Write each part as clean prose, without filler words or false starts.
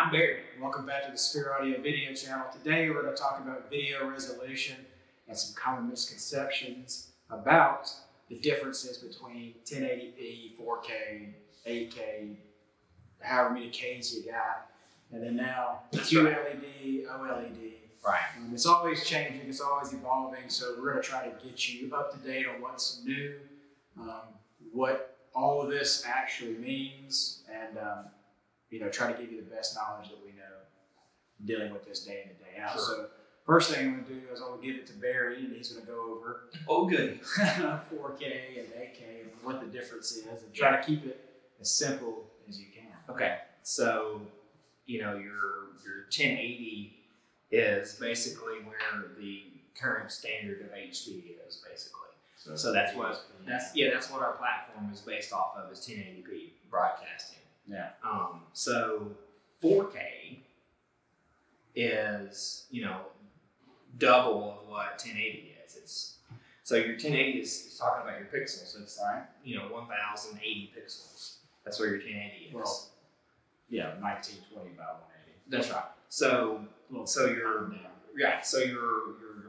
I'm Barry. Welcome back to the Sphere Audio video channel. Today we're going to talk about video resolution and some common misconceptions about the differences between 1080p, 4K, 8K, however many Ks you got, and then now QLED, OLED. Right. It's always changing, it's always evolving, so we're going to try to get you up to date on what's new, what all of this actually means, and try to give you the best knowledge that we know dealing with this day in and day out. Sure. So first thing I'm going to do is I'm going to give it to Barry, and he's going to go over 4K and 8K and what the difference is, and try to keep it as simple as you can. Okay, so your 1080 is basically where the current standard of HD is, basically. So that's what our platform is based off of, is 1080p broadcasting. Yeah. So 4K is double of what 1080 is. So your 1080 is talking about your pixels. It's 1080 pixels. That's where your 1080 is. Well, 1920 by 180. That's right. So your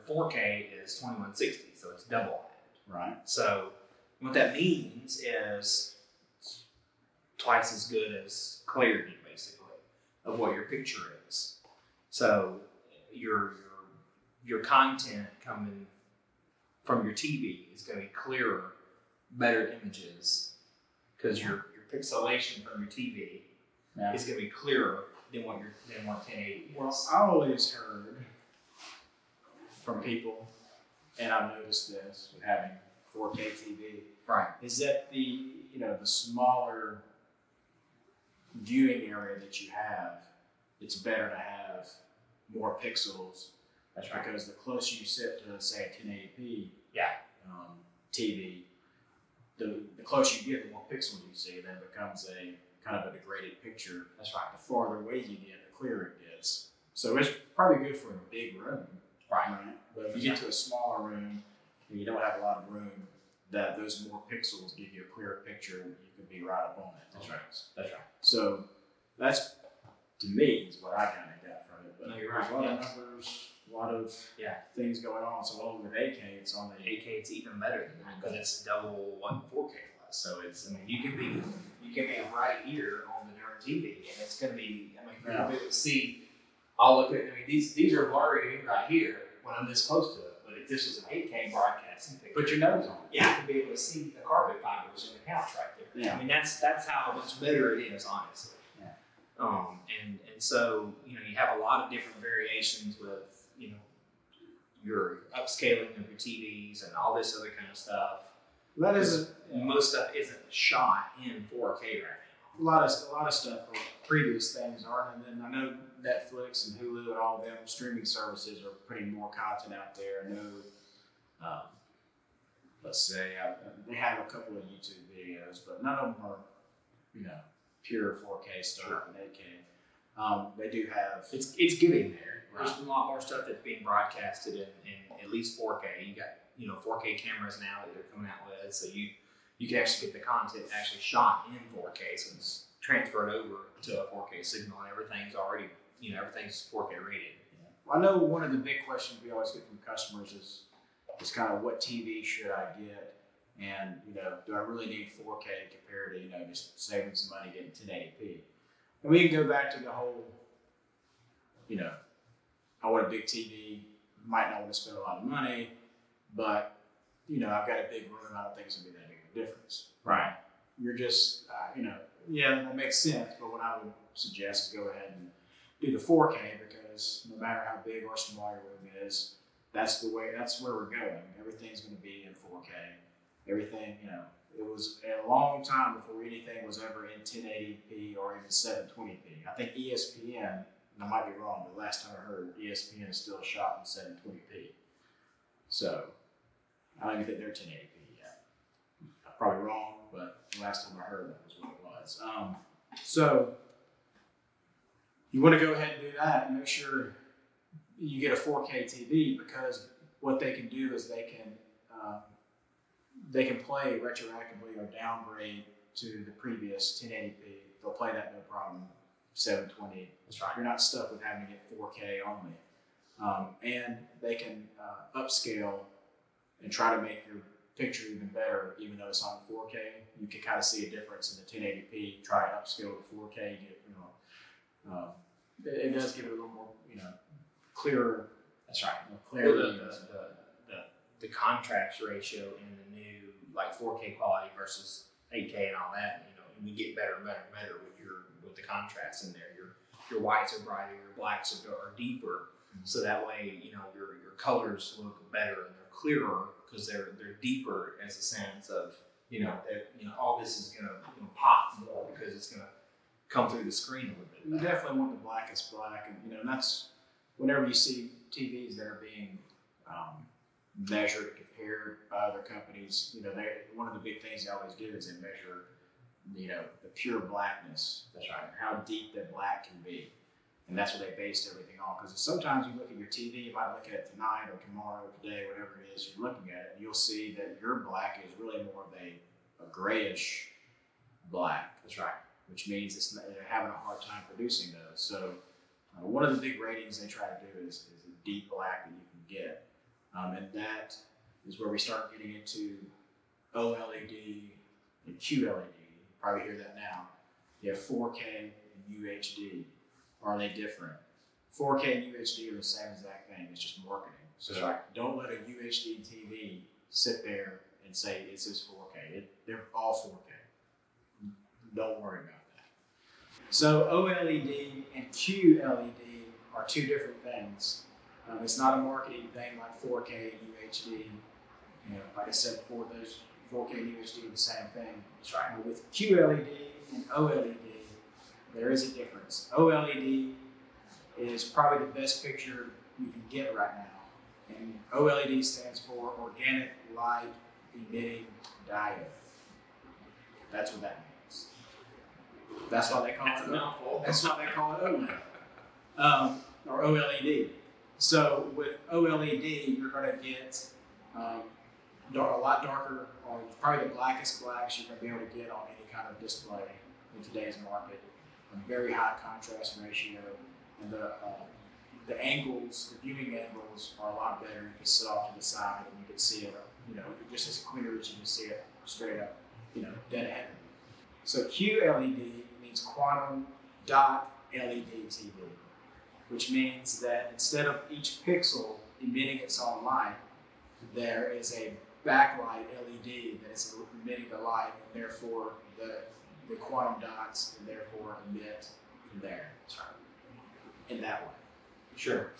4K is 2160. So it's double that. Right. So what that means is it's twice as good as clarity, basically, of what your picture is. So your content coming from your TV is going to be clearer, better images, because your pixelation from your TV is going to be clearer than what 1080 is. Well, I always heard from people, and I've noticed this with having 4K TV, right, is that the smaller viewing area that you have, it's better to have more pixels. That's right. Because the closer you sit to, say, a 1080p TV, the closer you get, the more pixels you see, then it becomes a kind of a degraded picture. That's right. The farther away you get, the clearer it gets. So it's probably good for a big room. Right. But if you get to a smaller room and you don't have a lot of room, that those more pixels give you a clearer picture, and you can be right up on it. That's right. That's right. So that's, to me, is what I kind of got from it. But No, you're there's right. a lot of numbers, a lot of things going on. So along with 8K, it's on the 8K, it's even better than that, because it's double what 4K was. So you can be right here on the darn TV, and it's going to be. You're going to be able to see. I'll look at. These are blurry right here when I'm this close to it. But if this was an 8K broadcasting picture, put your nose on it. Yeah, I can be able to see the carpet fibers in the couch right there. Yeah. That's how much better it is, honestly. Yeah. And so you have a lot of different variations with your upscaling of your TVs and all this other kind of stuff. That is most stuff isn't shot in 4K right now. a lot of stuff. Previous things aren't, and then I know Netflix and Hulu and all them streaming services are putting more content out there. I know, let's say they have a couple of YouTube videos, but none of them are pure 4K stuff and 8K. They do have. It's getting there. Right. There's a lot more stuff that's being broadcasted in at least 4K. You got 4K cameras now that they're coming out with, so you can actually get the content actually shot in 4K, so it's transferred over to a 4K signal, and everything's already everything's 4K rated. Yeah. Well, I know one of the big questions we always get from customers is kind of what TV should I get, and do I really need 4K compared to just saving some money getting 1080p? And we can go back to the whole I want a big TV, might not want to spend a lot of money, but I've got a big room, I don't think it's going to be that big of a difference. Right. You're just, that makes sense, but what I would suggest is go ahead and do the 4K, because no matter how big or small your room is, that's where we're going. Everything's going to be in 4K. Everything, it was a long time before anything was ever in 1080p or even 720p. I think ESPN, and I might be wrong, but last time I heard, ESPN is still shot in 720p. So I don't even think they're 1080p yet. I'm probably wrong, but last time I heard that was what it was. So you want to go ahead and do that and make sure you get a 4K TV, because what they can do is they can play retroactively or downgrade to the previous 1080p. They'll play that no problem. 720. That's right. You're not stuck with having to get 4K only. And they can upscale and try to make your picture even better, even though it's on 4K. You can kind of see a difference in the 1080p. Try to upscale to 4K, get it does give it a little more, clearer. That's right. Clarity. The contrast ratio in the new like 4K quality versus 8K and all that, you get better and better and better with the contrast in there. Your whites are brighter, your blacks are deeper, so that way your colors look better and they're clearer because they're deeper as a sense of all this is gonna pop more because it's gonna come through the screen a little bit. You definitely want the blackest black, and that's whenever you see TVs that are being measured and compared by other companies. One of the big things they always do is they measure the pure blackness. That's right. How deep that black can be, and that's what they based everything on. Because sometimes you look at your TV, you might look at it tonight or tomorrow, today, whatever it is you're looking at it, and you'll see that your black is really more of a grayish black. That's right. Which means they're having a hard time producing those. So one of the big ratings they try to do is a deep black that you can get. And that is where we start getting into OLED and QLED. You probably hear that now. You have 4K and UHD. Are they different? 4K and UHD are the same exact thing. It's just marketing. So don't let a UHD TV sit there and say this is 4K. They're all 4K. Don't worry about that. So OLED and QLED are two different things. It's not a marketing thing like 4K and UHD. Like I said before, those 4K and UHD are the same thing. That's right. With QLED and OLED, there is a difference. OLED is probably the best picture you can get right now. And OLED stands for Organic Light Emitting Diode. That's what that means. That's why they call it. That's why they call it OLED or OLED. So with OLED, you're going to get a lot darker, or probably the blackest blacks you're going to be able to get on any kind of display in today's market. A very high contrast ratio, and the angles, the viewing angles, are a lot better. You can sit off to the side and you can see it, just as clear as you can see it straight up, dead ahead. So QLED means quantum dot LED TV, which means that instead of each pixel emitting its own light, there is a backlight LED that is emitting the light, and therefore the quantum dots and therefore emit from there. In that way. Sure.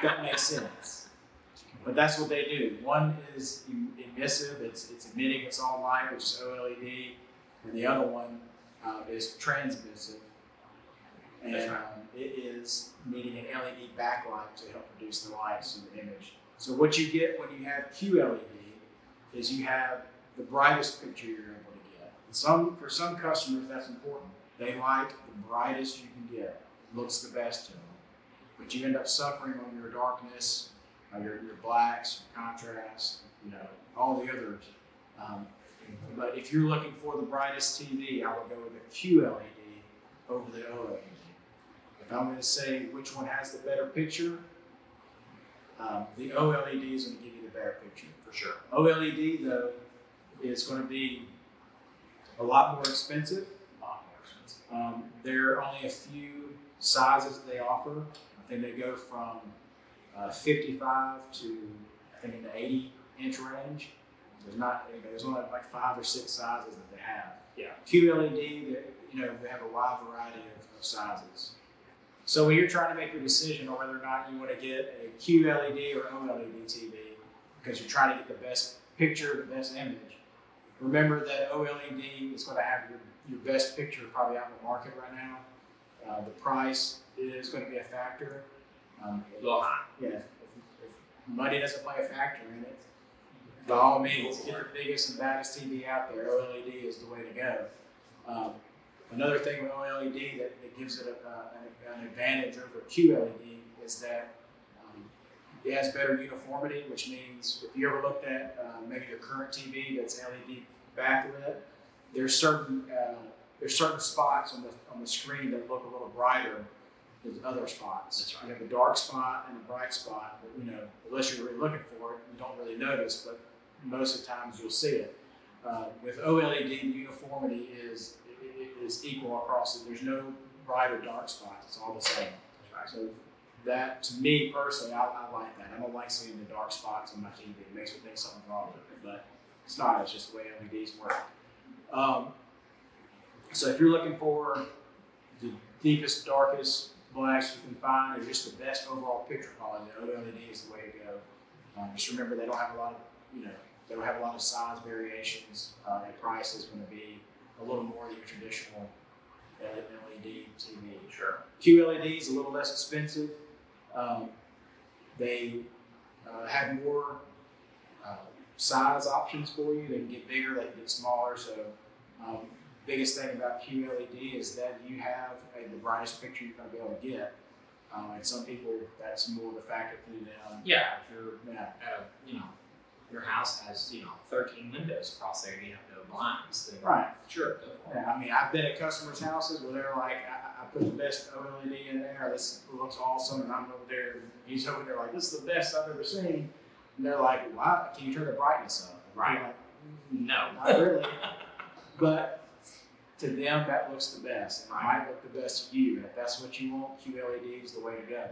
That makes sense. But that's what they do. One is emissive, it's emitting its own light, which is OLED, and the other one is transmissive, and it is needing an LED backlight to help produce the lights in the image. So what you get when you have QLED is you have the brightest picture you're able to get. And for some customers, that's important. They like the brightest you can get. It looks the best to them. But you end up suffering on your darkness, your blacks, your contrast, all the others. But if you're looking for the brightest TV, I would go with the QLED over the OLED. If I'm going to say which one has the better picture, the OLED is going to give you the better picture for sure. OLED though is going to be a lot more expensive. There are only a few sizes they offer. I think they go from 55 to I think in the 80-inch range. There's only like 5 or 6 sizes that they have. Yeah. QLED, they have a wide variety of sizes. So when you're trying to make your decision on whether or not you want to get a QLED or OLED TV, because you're trying to get the best picture, the best image, remember that OLED is going to have your best picture probably out in the market right now. The price is going to be a factor. A little high. Yeah. If money doesn't play a factor in it, by all means, get the biggest and baddest TV out there. OLED is the way to go. Another thing with OLED that gives it an advantage over QLED is that it has better uniformity, which means if you ever looked at maybe your current TV that's LED backlit, there's certain there's certain spots on the screen that look a little brighter than other spots. That's right. You have a dark spot and a bright spot, but unless you're really looking for it, you don't really notice, but most of the times you'll see it. With OLED, the uniformity is equal across it. There's no bright or dark spots. It's all the same. That's right. So that, to me personally, I like that. I don't like seeing the dark spots on my TV. It makes me think something's wrong with it, but it's not. It's just the way LEDs work. So if you're looking for the deepest, darkest blacks you can find, or just the best overall picture quality, OLED is the way to go. Just remember they don't have a lot of, they don't have a lot of size variations. And price is going to be a little more than your traditional LED TV. Sure. QLED is a little less expensive. They have more size options for you. They can get bigger, they can get smaller. So biggest thing about QLED is that you have the brightest picture you're going to be able to get. And some people, that's more of a factor for them. Yeah, if you're, your house has, 13 windows across there, you have no blinds. Then Right. Sure, go for it. Yeah, I mean, I've been at customers' houses where they're like, I put the best OLED in there, this looks awesome, and I'm over there, he's over there like, this is the best I've ever seen. And they're like, why? Can you turn the brightness up? And Right. I'm like, No. not really. But to them, that looks the best. And it Right. might look the best to you. And if that's what you want, QLED is the way to go.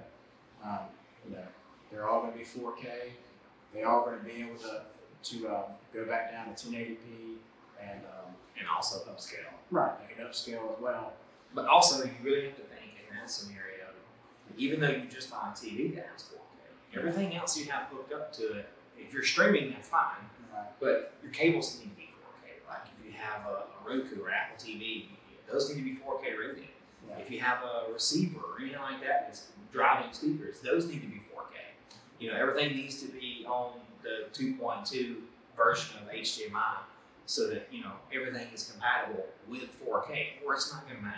They're all going to be 4K. They are going to be able to go back down to 1080p and also upscale. right, they can upscale as well. But also, you really have to think in that scenario, even though you just buy a TV that has 4K, everything else you have hooked up to it, if you're streaming, that's fine. Right. But your cables need to be 4K. Like if you have a Roku or Apple TV, those need to be 4K rated. Yeah. If you have a receiver or anything like that that's driving speakers, those need to be 4K. Everything needs to be on the 2.2 version of HDMI so that, everything is compatible with 4K, or it's not going to matter.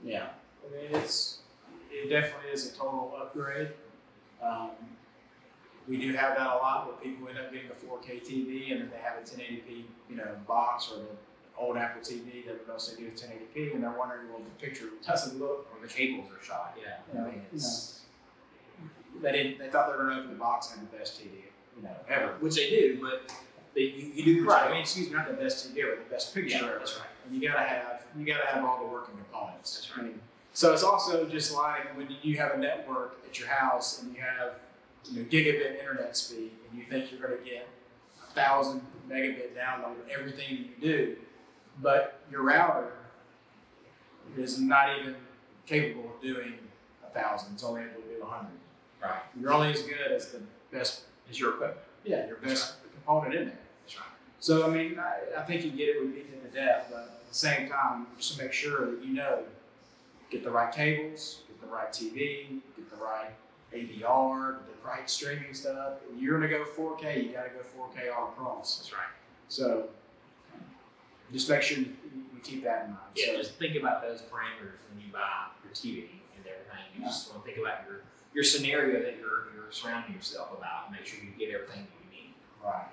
Yeah, I mean, it definitely is a total upgrade. We do have that a lot where people end up getting a 4K TV and then they have a 1080p, box, or the old Apple TV that would also do 1080p, and they're wondering, well, the picture doesn't look, Or the cables are shot, yeah. they thought they were going to open the box and have the best TV, ever. Which they do, but you do Right. I mean, excuse me, not the best TV ever, the best picture Yeah, ever. that's right. And you gotta have all the working components. That's right. So it's also just like when you have a network at your house and you have gigabit internet speed, and you think you're going to get 1,000 megabit download of everything you do, but your router is not even capable of doing 1,000. It's only able to do 100. Right. You're only as good as the best. It's your equipment. Yeah, your best component in there. That's right. So, I mean, I think you get it with beating it to death, but at the same time, just to make sure that get the right cables, get the right TV, get the right AVR, get the right streaming stuff. If you're going to go 4K, you got to go 4K all across. That's right. So, just make sure you keep that in mind. Yeah, So, just think about those parameters when you buy your TV and everything. You just want to think about your scenario that you're surrounding yourself about and make sure you get everything that you need. right.